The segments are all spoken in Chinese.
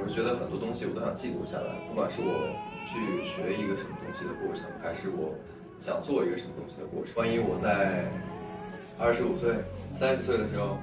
我是觉得很多东西我都想记录下来，不管是我去学一个什么东西的过程，还是我想做一个什么东西的过程。万一我在25岁、30岁的时候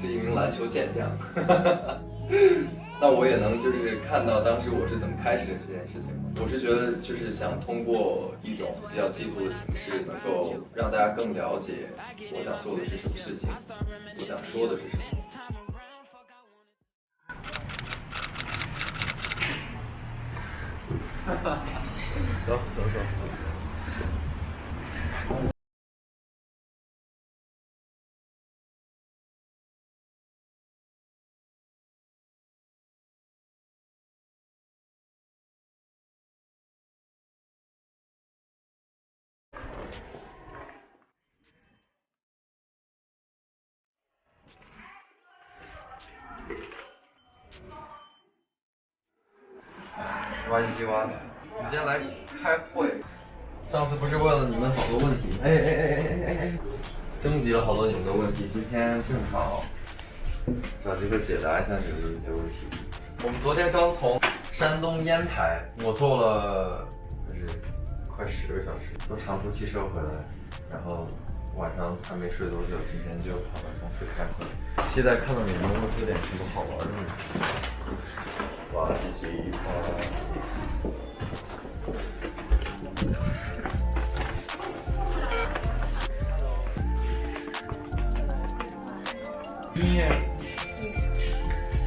是一名篮球健将，那我也能就是看到当时我是怎么开始这件事情。我是觉得就是想通过一种比较记录的形式，能够让大家更了解我想做的是什么事情，我想说的是什么。走走走。挖机机挖的，你今天来开会。上次不是问了你们好多问题，征集了好多你们的问题，今天正好找机会解答一下你们的一些问题。我们昨天刚从山东烟台摩错了就是快10个小时，坐长途汽车回来，然后晚上还没睡多久，今天就跑到公司开会。期待看到你们能够做点什么好玩的东西。挖机机音乐，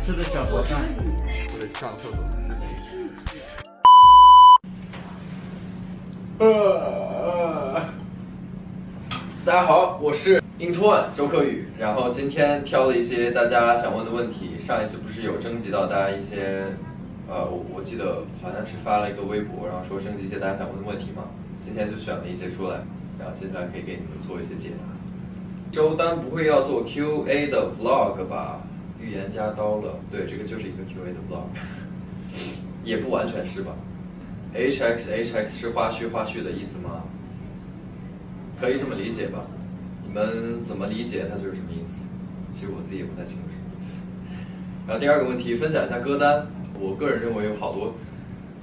吃的小火蛋，我得上厕所。大家好，我是 Into1 周克宇。然后今天挑了一些大家想问的问题。上一次不是有征集到大家一些，我记得好像是发了一个微博，然后说征集一些大家想问的问题嘛。今天就选了一些出来，然后接下来可以给你们做一些解答。周丹不会要做 QA 的 vlog 吧？预言家刀了，对，这个就是一个 QA 的 vlog， 也不完全是吧？HX 是花絮的意思吗？可以这么理解吧？你们怎么理解它就是什么意思？其实我自己也不太清楚什么意思。然后第二个问题，分享一下歌单。我个人认为有好多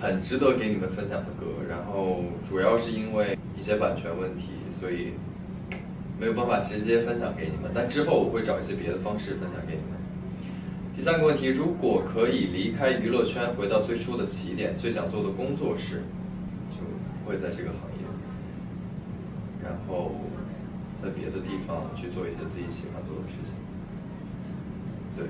很值得给你们分享的歌，然后主要是因为一些版权问题，所以没有办法直接分享给你们。但之后我会找一些别的方式分享给你们。第三个问题，如果可以离开娱乐圈，回到最初的起点，最想做的工作是，就会在这个行业，然后在别的地方去做一些自己喜欢做的事情。对，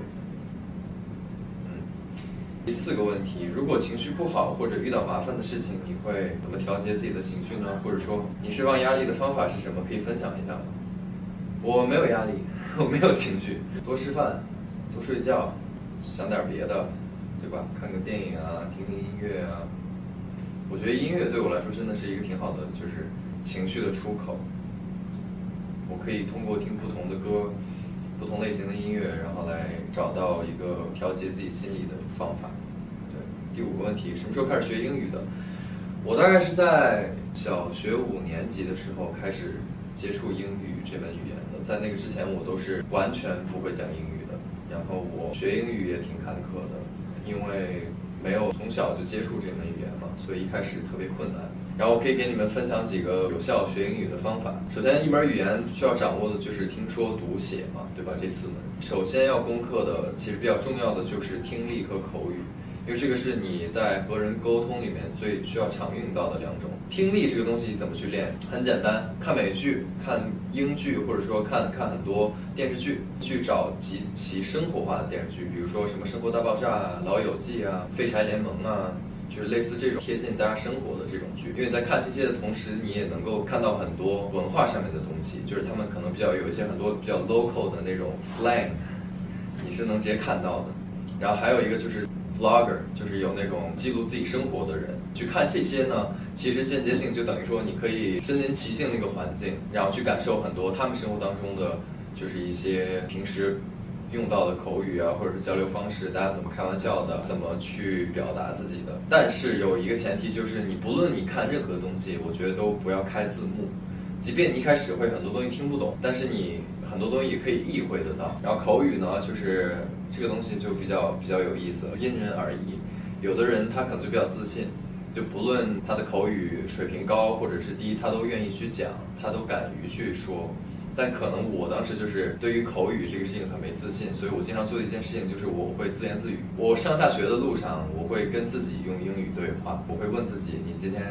第四个问题，如果情绪不好或者遇到麻烦的事情，你会怎么调节自己的情绪呢？或者说你释放压力的方法是什么？可以分享一下吗？我没有压力，我没有情绪，多吃饭，多睡觉，想点别的，对吧？看个电影啊，听听音乐啊。我觉得音乐对我来说真的是一个挺好的，就是情绪的出口。我可以通过听不同的歌，不同类型的音乐，然后来找到一个调节自己心理的方法。对，第五个问题，什么时候开始学英语的？我大概是在小学5年级的时候开始接触英语这门语言的，在那个之前我都是完全不会讲英语的。然后我学英语也挺坎坷的，因为没有从小就接触这门语言嘛，所以一开始特别困难。然后我可以给你们分享几个有效学英语的方法。首先，一门语言需要掌握的就是听说读写嘛，对吧？这4门，首先要攻克的，其实比较重要的就是听力和口语，因为这个是你在和人沟通里面最需要常用到的2种。听力这个东西怎么去练？很简单，看美剧、看英剧，或者说看很多电视剧，去找极其生活化的电视剧，比如说什么《生活大爆炸》啊、《老友记》啊、《废柴联盟》啊。就是类似这种贴近大家生活的这种剧，因为在看这些的同时，你也能够看到很多文化上面的东西，就是他们可能有一些很多比较 local 的那种 slang， 你是能直接看到的。然后还有一个就是 vlogger， 就是有那种记录自己生活的人，去看这些呢，其实间接性就等于说你可以身临其境那个环境，然后去感受很多他们生活当中的就是一些平时用到的口语啊，或者是交流方式，大家怎么开玩笑的，怎么去表达自己的。但是有一个前提，就是你不论你看任何东西，我觉得都不要开字幕。即便你一开始会很多东西听不懂，但是你很多东西也可以意会得到。然后口语呢，就是这个东西就比较有意思，因人而异。有的人他可能就比较自信，就不论他的口语水平高或者是低，他都愿意去讲，他都敢于去说。但可能我当时就是对于口语这个事情很没自信，所以我经常做的一件事情就是我会自言自语。我上下学的路上，我会跟自己用英语对话，我会问自己：你今天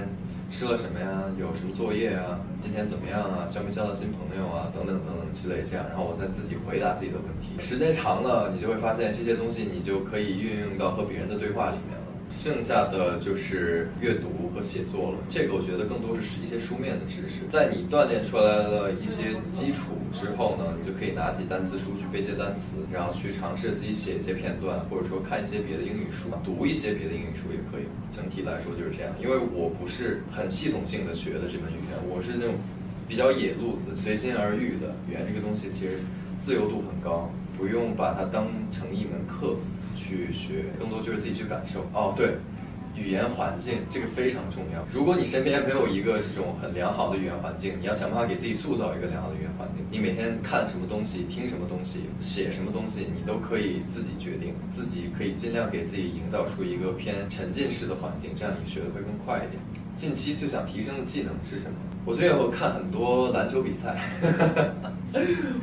吃了什么呀？有什么作业啊？今天怎么样啊？交没交到新朋友啊？等等等等之类这样，然后我再自己回答自己的问题。时间长了，你就会发现这些东西你就可以运用到和别人的对话里面了。剩下的就是阅读和写作了，这个我觉得更多是一些书面的知识。在你锻炼出来了一些基础之后呢，你就可以拿起单词书去背些单词，然后去尝试自己写一些片段，或者说看一些别的英语书，读一些别的英语书也可以。整体来说就是这样，因为我不是很系统性的学的这门语言，我是那种比较野路子、随心而遇的。语言这个东西其实自由度很高，不用把它当成一门课去学，更多就是自己去感受。哦，对，语言环境这个非常重要。如果你身边没有一个这种很良好的语言环境，你要想办法给自己塑造一个良好的语言环境。你每天看什么东西，听什么东西，写什么东西，你都可以自己决定，自己可以尽量给自己营造出一个偏沉浸式的环境，这样你学的会更快一点。近期最想提升的技能是什么？我最近有看很多篮球比赛，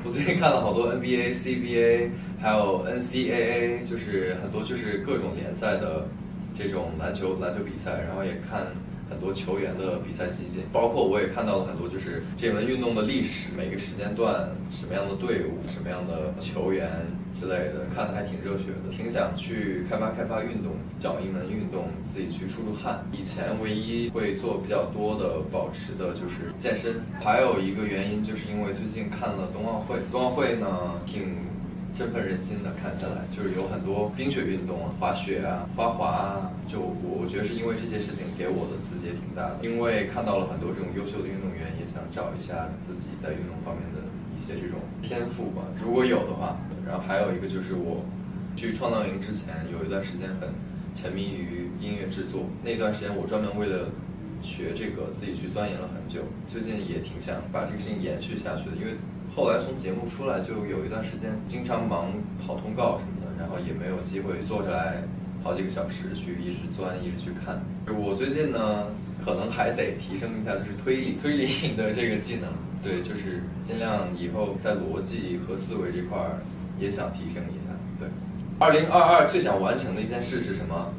我最近看了好多 NBA、CBA， 还有 NCAA， 就是很多就是各种联赛的这种篮球比赛，然后也看很多球员的比赛集锦，包括我也看到了很多就是这门运动的历史，每个时间段什么样的队伍、什么样的球员之类的，看得还挺热血的，挺想去开发运动，找一门运动自己去出汗。以前唯一会做比较多的保持的就是健身，还有一个原因就是因为最近看了冬奥会呢挺振奋人心的，看下来就是有很多冰雪运动，滑雪啊、花滑啊，就我觉得是因为这些事情给我的刺激也挺大的，因为看到了很多这种优秀的运动员，也想找一下自己在运动方面的一些这种天赋吧，如果有的话。然后还有一个就是我去创造营之前有一段时间很沉迷于音乐制作，那段时间我专门为了学这个自己去钻研了很久，最近也挺想把这个事情延续下去的，因为后来从节目出来就有一段时间经常忙跑通告什么的，然后也没有机会坐下来好几个小时去一直钻一直去看。我最近呢可能还得提升一下就是推理的这个技能，对，就是尽量以后在逻辑和思维这块也想提升一下。对，2022最想完成的一件事是什么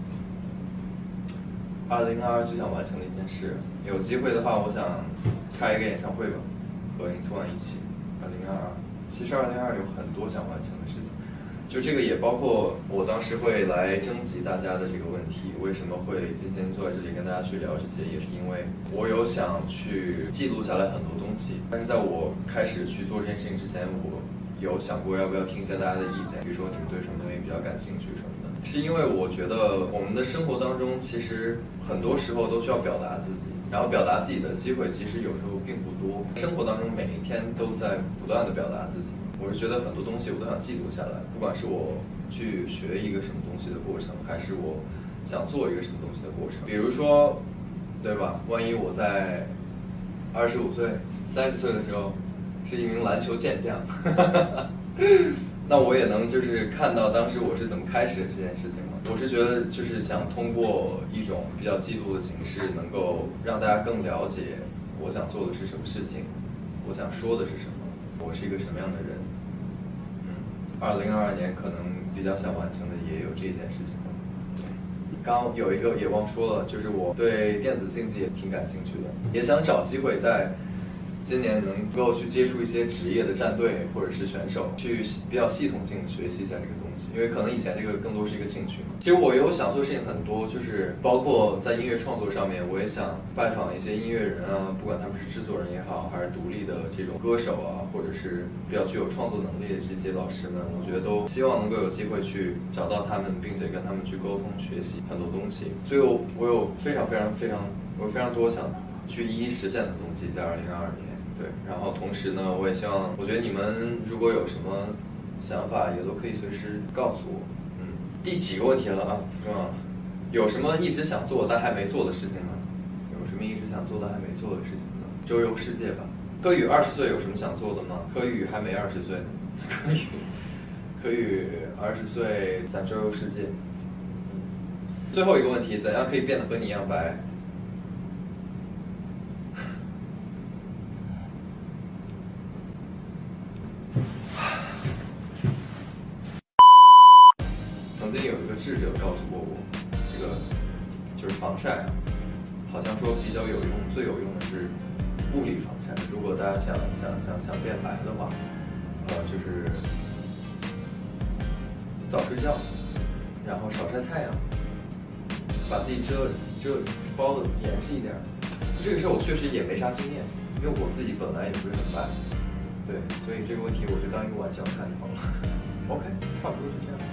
？2022最想完成的一件事，有机会的话，我想开一个演唱会吧，和银突然一起。2022，其实2022有很多想完成的事情，就这个也包括我当时会来征集大家的这个问题，为什么会今天坐在这里跟大家去聊这些，也是因为我有想去记录下来很多东西，但是在我开始去做这件事情之前，我有想过要不要听一下大家的意见，比如说你们对什么东西比较感兴趣什么的，是因为我觉得我们的生活当中其实很多时候都需要表达自己，然后表达自己的机会其实有时候并不多，生活当中每一天都在不断的表达自己。我是觉得很多东西我都想记录下来，不管是我去学一个什么东西的过程，还是我想做一个什么东西的过程。比如说，对吧？万一我在25岁、30岁的时候是一名篮球健将，那我也能就是看到当时我是怎么开始这件事情嘛。我是觉得就是想通过一种比较记录的形式，能够让大家更了解我想做的是什么事情，我想说的是什么，我是一个什么样的人。2022年可能比较想完成的也有这件事情。刚有一个也忘说了，就是我对电子竞技也挺感兴趣的，也想找机会在今年能够去接触一些职业的战队或者是选手，去比较系统性的学习一下这个东西，因为可能以前这个更多是一个兴趣嘛。其实我有想做事情很多，就是包括在音乐创作上面，我也想拜访一些音乐人啊，不管他们是制作人也好，还是独立的这种歌手啊，或者是比较具有创作能力的这些老师们，我觉得都希望能够有机会去找到他们，并且跟他们去沟通学习很多东西。所以我有非常多想去一一实现的东西在2022年。对，然后同时呢，我也希望，我觉得你们如果有什么想法，也都可以随时告诉我。第几个问题了啊？不重要了。有什么一直想做但还没做的事情呢？有什么一直想做但还没做的事情呢？周游世界吧。柯宇20岁有什么想做的吗？柯宇还没20岁。可以20岁想周游世界。最后一个问题，怎样可以变得和你一样白？曾经有一个智者告诉过我，这个就是防晒啊，好像说比较有用，最有用的是物理防晒。如果大家想变白的话，就是早睡觉，然后少晒太阳，把自己包的严实一点。这个事儿我确实也没啥经验，因为我自己本来也不是很白，对，所以这个问题我就当一个玩笑看就好了。OK， 差不多就这样。